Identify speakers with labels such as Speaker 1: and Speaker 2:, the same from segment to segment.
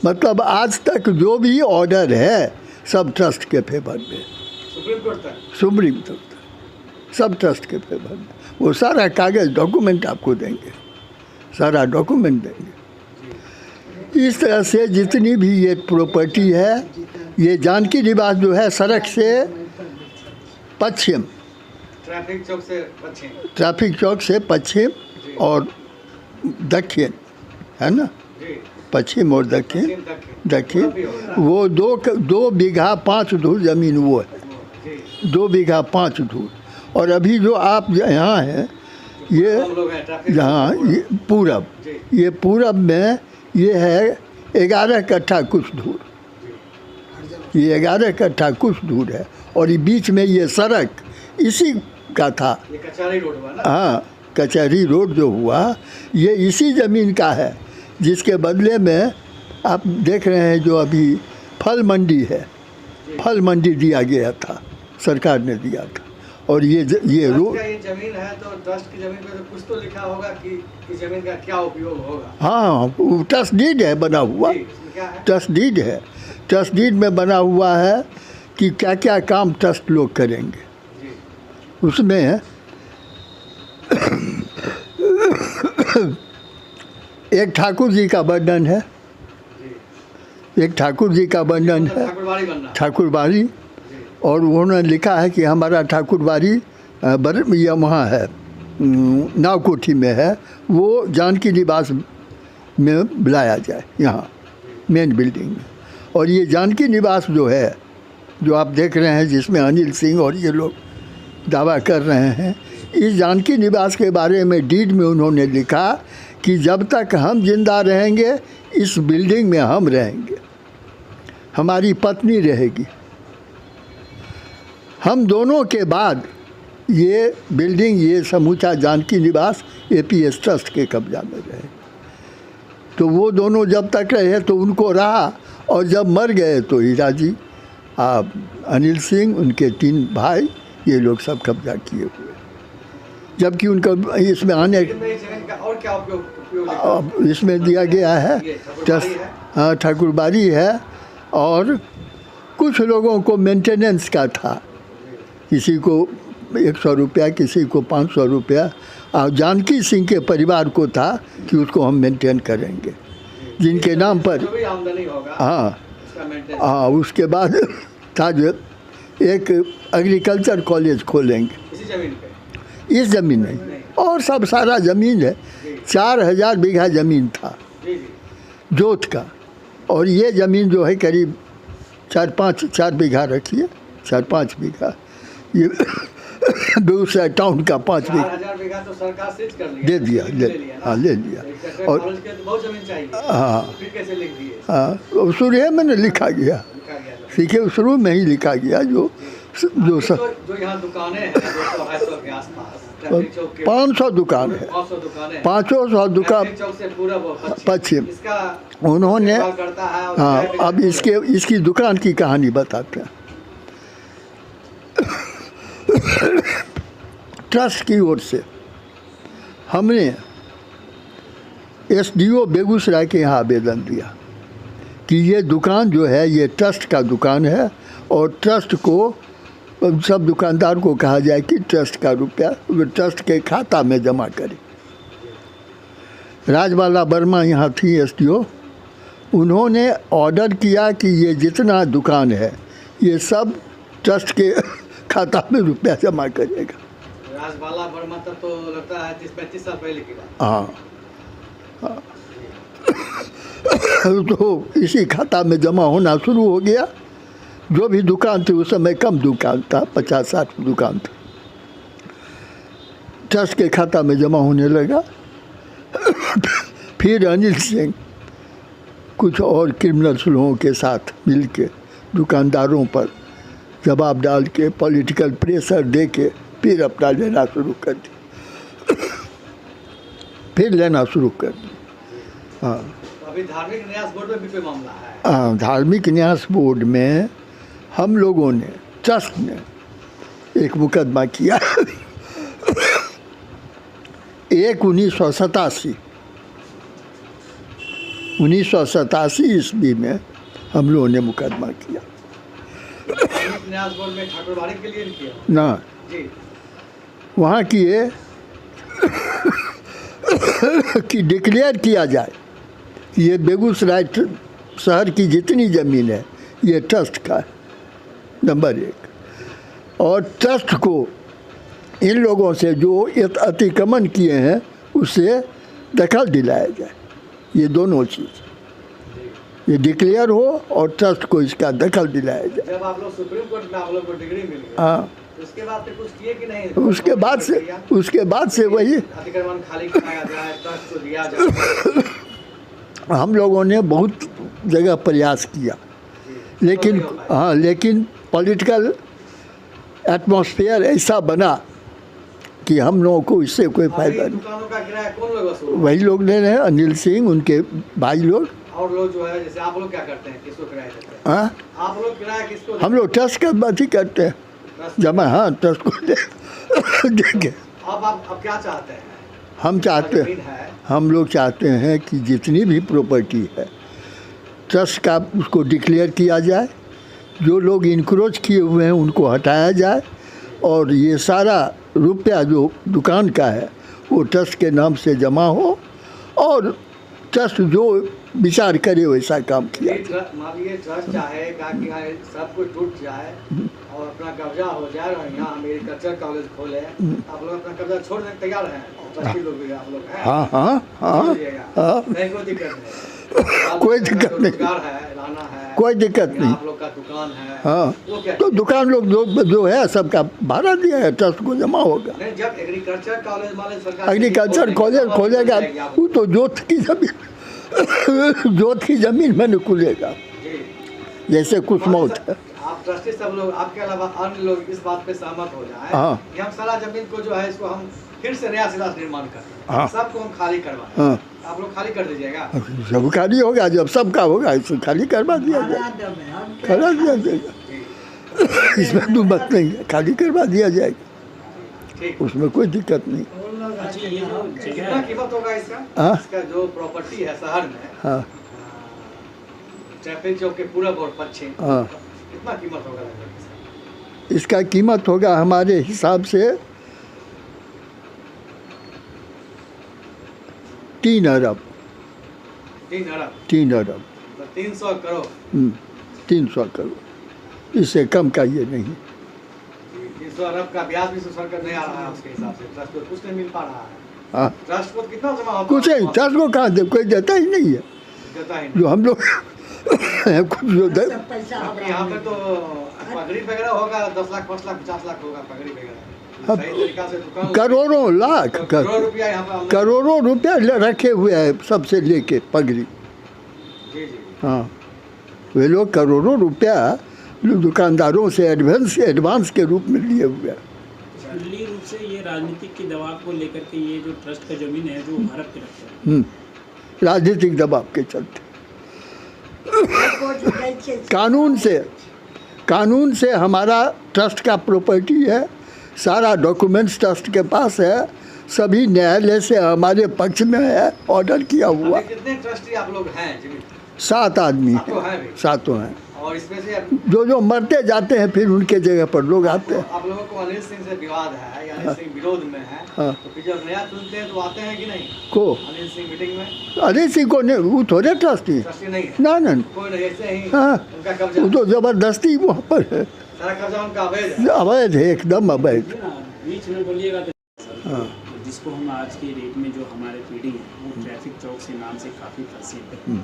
Speaker 1: मतलब आज तक जो भी ऑर्डर है सब ट्रस्ट के फेवर में, सुप्रीम कोर्ट तक सब ट्रस्ट के फेवर में। वो सारा कागज़ डॉक्यूमेंट आपको देंगे, सारा डॉक्यूमेंट देंगे। इस तरह से जितनी भी ये प्रॉपर्टी है, ये जानकी निवास जो है सड़क से पश्चिम,
Speaker 2: ट्रैफिक चौक से
Speaker 1: पश्चिम और दक्षिण है ना, पश्चिम और दक्षिण वो 2 बीघा 5 धूर ज़मीन वो है, 2 बीघा 5 धूर। और अभी जो आप यहाँ हैं ये यहाँ पूरब, ये पूरब में ये है 11 कट्ठा कुछ दूर, ये 11 कट्ठा कुछ दूर है। और ये बीच में ये सड़क इसी का था,
Speaker 2: ये कचहरी रोड हुआ ना?
Speaker 1: हाँ, कचहरी रोड जो हुआ ये इसी ज़मीन का है, जिसके बदले में आप देख रहे हैं जो अभी फल मंडी है, फल मंडी दिया गया था, सरकार ने दिया था। और ये रोड,
Speaker 2: ये जमीन है तो ट्रस्ट की जमीन पे तो कुछ तो लिखा होगा कि इस जमीन का क्या उपयोग होगा।
Speaker 1: हाँ, ट्रस्ट डीड है बना हुआ, ट्रस्ट डीड है, ट्रस्ट डीड में बना हुआ है कि क्या क्या काम ट्रस्ट लोग करेंगे। उसमें एक ठाकुर जी का वर्णन है, एक ठाकुर जी का वर्णन है, ठाकुरबाड़ी। और उन्होंने लिखा है कि हमारा ठाकुरबाड़ी यह वहाँ है, नावकोठी में है, वो जानकी निवास में बुलाया जाए, यहाँ मेन बिल्डिंग में। और ये जानकी निवास जो है, जो आप देख रहे हैं, जिसमें अनिल सिंह और ये लोग दावा कर रहे हैं, इस जानकी निवास के बारे में डीड में उन्होंने लिखा कि जब तक हम जिंदा रहेंगे इस बिल्डिंग में हम रहेंगे, हमारी पत्नी रहेगी, हम दोनों के बाद ये बिल्डिंग, ये समूचा जानकी निवास एपीएस ट्रस्ट के कब्जा में रहे। तो वो दोनों जब तक रहे तो उनको रहा, और जब मर गए तो हीरा जी, अनिल सिंह, उनके 3 भाई, ये लोग सब कब्जा किए हुए। जबकि उनका इसमें आने
Speaker 2: और क्या उपयोग
Speaker 1: इसमें दिया गया है, ट्रस्ट, हाँ, ठाकुरबाड़ी है। और कुछ लोगों को मेंटेनेंस का था, किसी को 100 रुपया, किसी को 500 रुपया। और जानकी सिंह के परिवार को था कि उसको हम मेंटेन करेंगे, जिनके नाम पर, हाँ, उसके बाद था जो एक एग्रीकल्चर कॉलेज खोलेंगे इस ज़मीन में, और सब सारा ज़मीन है, 4000 बीघा ज़मीन था जोत का। और ये ज़मीन जो है करीब 4 बीघा रखिए, 4-5 बीघा, ये बेगूसराय टाउन का 5 बीघा
Speaker 2: तो सरकार सीज कर लिया,
Speaker 1: दे दिया, ले लिया। और
Speaker 2: बहुत जमीन चाहिए,
Speaker 1: हाँ,
Speaker 2: फिर कैसे लिख दिए?
Speaker 1: हाँ, शुरू में लिखा गया, सीखे शुरू में ही लिखा गया। जो
Speaker 2: यहाँ दुकानें हैं 200-250 के आसपास,
Speaker 1: 500 दुकान है, 500 दुकान पश्चिम। उन्होंने, हाँ, अब इसकी दुकान की कहानी बताते हैं। ट्रस्ट की ओर से हमने एसडीओ बेगूसराय के यहाँ आवेदन दिया कि ये दुकान जो है ये ट्रस्ट का दुकान है, और ट्रस्ट को, सब दुकानदार को कहा जाए कि ट्रस्ट का रुपया ट्रस्ट के खाता में जमा करें। राजबाला वर्मा यहाँ थी एसडीओ, उन्होंने ऑर्डर किया कि ये जितना दुकान है ये सब ट्रस्ट के खाता में रुपया जमा करेगा।
Speaker 2: राजबाला वर्मा तब तो लगता है 30-35 साल पहले की बात।
Speaker 1: हाँ, तो इसी खाता में जमा होना शुरू हो गया। जो भी दुकान थी उस समय कम दुकान था, 50-60 दुकान था, ट्रस्ट के खाता में जमा होने लगा। फिर अनिल सिंह कुछ और क्रिमिनल्स लोगों के साथ मिलके दुकानदारों पर जवाब डाल के, पॉलिटिकल प्रेशर दे के फिर अपना लेना शुरू कर दिया, फिर लेना शुरू कर दिया। हाँ,
Speaker 2: अभी धार्मिक न्यास बोर्ड में भी कोई मामला है?
Speaker 1: हाँ, धार्मिक न्यास बोर्ड में हम लोगों ने, ट्रस्ट ने एक मुकदमा किया 1987 1987 ईस्वी में हम लोगों ने मुकदमा किया
Speaker 2: न्यास बोर्ड में ठाकुरबाड़ी के लिए किया
Speaker 1: ना।
Speaker 2: जी
Speaker 1: वहाँ किए कि डिक्लेयर किया जाए कि ये बेगूसराय शहर की जितनी ज़मीन है ये ट्रस्ट का है, नंबर 1। और ट्रस्ट को इन लोगों से जो अतिक्रमण किए हैं उससे दखल दिलाया जाए। ये दोनों चीज़, ये डिक्लेयर हो और ट्रस्ट को इसका दखल दिलाया जाए।
Speaker 2: जब आप लोग सुप्रीम कोर्ट में आप लोग को डिग्री मिल गई,
Speaker 1: हाँ,
Speaker 2: उसके बाद फिर कुछ किए कि नहीं?
Speaker 1: उसके बाद से वही
Speaker 2: अतिक्रमण खाली कराया जाए, ट्रस्ट को दिया जाए।
Speaker 1: हम लोगों ने बहुत जगह प्रयास किया, लेकिन हाँ, लेकिन पॉलिटिकल एटमॉस्फेयर ऐसा बना कि हम लोगों को इससे कोई फायदा नहीं।
Speaker 2: दुकानों का किराया कौन लोग वसूल?
Speaker 1: वही लोग ले रहे हैं, अनिल सिंह, उनके भाई लोग।
Speaker 2: और लोग जो है, जैसे आप लोग क्या करते हैं, किसको किराया देते हैं?
Speaker 1: हाँ,
Speaker 2: आप लोग किराया किसको?
Speaker 1: हम लोग ट्रस्ट का बात ही करते हैं, जमा। हाँ, ट्रस्ट को देंगे।
Speaker 2: अब आप क्या चाहते हैं?
Speaker 1: हम लोग चाहते हैं कि जितनी भी प्रॉपर्टी है ट्रस्ट का उसको डिक्लेयर किया जाए, जो लोग इंक्रोच किए हुए हैं उनको हटाया जाए, और ये सारा रुपया जो दुकान का है वो ट्रस्ट के नाम से जमा हो, और ट्रस्ट जो विचार करे वैसा काम किया।
Speaker 2: मान लीजिए ट्रस्ट चाहेगा कि यहाँ सब कुछ टूट जाए और अपना कब्जा हो जाए और यहाँ हम एग्रीकल्चर कॉलेज खोले, आप लोग अपना कब्जा छोड़ने तैयार हैं? ट्रस्टी लोग भी आप लोग हैं?
Speaker 1: हाँ हाँ हाँ हाँ,
Speaker 2: नहीं, कोई दिक्कत नहीं।
Speaker 1: कोई दिक्कत नहीं,
Speaker 2: है, लाना है,
Speaker 1: कोई दिक्कत नहीं।
Speaker 2: आप लोग का दुकान है।
Speaker 1: हाँ,
Speaker 2: वो क्या
Speaker 1: तो दुकान लोग जो है सबका भाड़ा दिया है, ट्रस्ट को जमा होगा।
Speaker 2: नहीं, जब एग्रीकल्चर कॉलेज वाले सरकार
Speaker 1: एग्रीकल्चर कॉलेज खोलेगा वो तो जोत की जमीन में निकलेगा, जैसे कुछ मौत है।
Speaker 2: आप ट्रस्टी सब लोग आपके अलावा अन्य लोग इस बात पे सहमत हो जाए कि हम सारा जमीन को जो है इसको हम फिर से नया सिरा से निर्माण करें,
Speaker 1: हाँ,
Speaker 2: सबको हम खाली करवाएं,
Speaker 1: हाँ,
Speaker 2: आप लोग खाली कर दीजिएगा?
Speaker 1: सब खाली होगा, जब सबका होगा इसे खाली करवा दिया जाएगा, करा दिया जाएगा। इसमें तो बात नहीं है, खाली करवा दिया जाएगा, उसमें कोई दिक्कत नहीं।
Speaker 2: कितना कीमत होगा इसका?
Speaker 1: हाँ,
Speaker 2: इसका जो प्रॉपर्टी है शहर में,
Speaker 1: हाँ,
Speaker 2: ट्रैफिक चौक के पूरब और पश्चिम,
Speaker 1: हाँ,
Speaker 2: कितना कीमत होगा लगभग?
Speaker 1: इसका कीमत होगा हमारे हिसाब से 3 अरब।
Speaker 2: 3 अरब?
Speaker 1: 3 अरब,
Speaker 2: 300 करोड़।
Speaker 1: 300 करोड़, इससे कम का ये नहीं।
Speaker 2: 300 अरब का ब्याज भी सरकार नहीं आ रहा है उसके हिसाब से, ट्रस्ट को कुछ नहीं मिल पा रहा है।
Speaker 1: हाँ,
Speaker 2: ट्रस्ट को कितना जमा होता है?
Speaker 1: कुछ नहीं, ट्रस्ट को कहाँ दे, कोई देता ही नहीं है,
Speaker 2: देता ही
Speaker 1: जो हम लोग कुछ जो दे।
Speaker 2: यहाँ पे तो पगड़ी वगैरह होगा, 10 लाख 5 लाख 50 लाख होगा पगड़ी वगैरह, सही तरीका से दुकान,
Speaker 1: करोड़ों लाख,
Speaker 2: करोड़ रुपया यहाँ पे
Speaker 1: करोड़ों रुपया रखे हुए हैं सबसे लेके पगड़ी।
Speaker 2: जी।
Speaker 1: हाँ, वे लोग करोड़ों रुपया दुकानदारों से एडवांस के रूप में लिए हुए हैं।
Speaker 3: मूल्य रूप से ये राजनीतिक के दबाव को लेकर के ये जो ट्रस्ट का जमीन है जो हड़प के रखते हैं,
Speaker 1: राजनीतिक दबाव के चलते कानून से हमारा ट्रस्ट का प्रॉपर्टी है, सारा डॉक्यूमेंट्स ट्रस्ट के पास है, सभी न्यायालय से हमारे पक्ष में है, ऑर्डर किया हुआ।
Speaker 2: कितने ट्रस्टी आप लोग हैं?
Speaker 1: 7 आदमी हैं, 7 हैं।
Speaker 2: और इसमें से
Speaker 1: जो मरते जाते हैं फिर उनके जगह पर लोग आते हैं।
Speaker 2: आप लोगों को अनिल सिंह से विवाद है, या अनिल सिंह विरोध में है,
Speaker 1: हाँ,
Speaker 2: तो फिर जब नया चुनते हैं तो आते हैं कि नहीं?
Speaker 1: को
Speaker 2: अनिल सिंह मीटिंग में?
Speaker 1: अनिल सिंह को नहीं, वो थोड़े ट्रस्टी
Speaker 2: नहीं है,
Speaker 1: ना,
Speaker 2: कोई नहीं, ऐसे ही
Speaker 1: हाँ,
Speaker 2: उनका कब्जा,
Speaker 1: वो तो जबरदस्ती वहाँ पर है,
Speaker 2: सारा कब्जा उनका अवैध है।
Speaker 1: अवैध है, एकदम अवैध।
Speaker 3: बीच में बोलिएगा तो
Speaker 1: हाँ,
Speaker 3: जिसको हम आज की डेट में जो हमारे पीढ़ी है वो ट्रैफिक चौक से नाम से काफ़ी प्रसिद्ध है।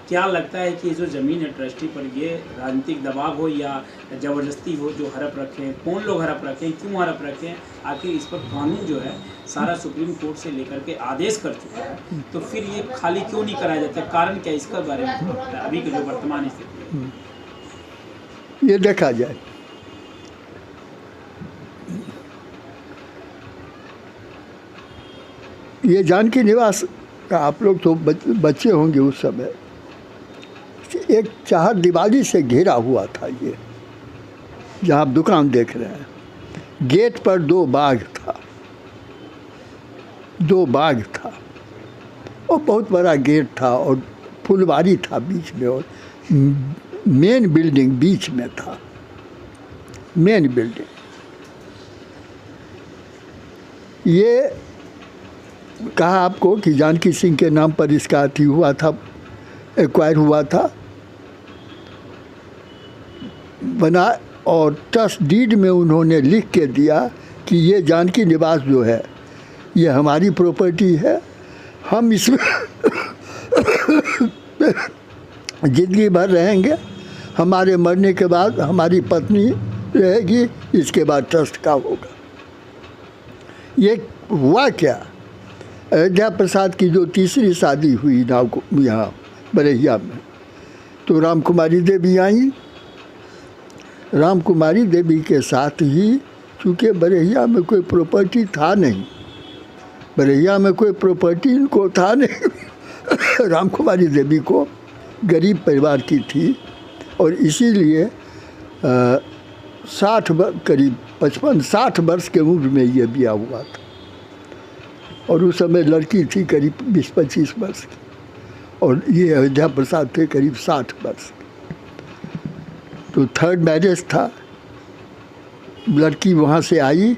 Speaker 3: क्या लगता है कि जो ज़मीन है ट्रस्टी पर ये राजनीतिक दबाव हो या ज़बरदस्ती हो जो हड़प रखें, कौन लोग हड़प रखें, क्यों हड़प रखें, आखिर इस पर कानून जो है सारा सुप्रीम कोर्ट से लेकर के आदेश कर चुका है, तो फिर ये खाली क्यों नहीं कराया जाता? कारण क्या इसका बारे में अभी की जो वर्तमान स्थिति है
Speaker 1: ये देखा जाए। ये जानकी निवास का आप लोग तो बच्चे होंगे उस समय, एक चार दीवारी से घिरा हुआ था ये, जहाँ आप दुकान देख रहे हैं। गेट पर 2 बाघ था, 2 बाघ था, और बहुत बड़ा गेट था, और फुलवारी था बीच में और मेन बिल्डिंग बीच में था, मेन बिल्डिंग। ये कहा आपको कि जानकी सिंह के नाम पर इसका अथी हुआ था, एक्वायर हुआ था, बना, और ट्रस्ट डीड में उन्होंने लिख के दिया कि ये जानकी निवास जो है ये हमारी प्रॉपर्टी है, हम इसमें ज़िंदगी भर रहेंगे, हमारे मरने के बाद हमारी पत्नी रहेगी, इसके बाद ट्रस्ट का होगा। ये हुआ क्या, अयोध्या प्रसाद की जो तीसरी शादी हुई यहाँ बरहिया में, तो रामकुमारी देवी आई। रामकुमारी देवी के साथ ही, चूँकि बरहिया में कोई प्रॉपर्टी था नहीं, बरहिया में कोई प्रॉपर्टी इनको था नहीं रामकुमारी देवी को गरीब परिवार की थी, और इसीलिए करीब 55-60 वर्ष के उम्र में ये ब्याह हुआ था, और उस समय लड़की थी करीब 20-25 वर्ष की, और ये अयोध्या प्रसाद थे करीब 60 वर्ष। तो थर्ड मैरिज था, लड़की वहाँ से आई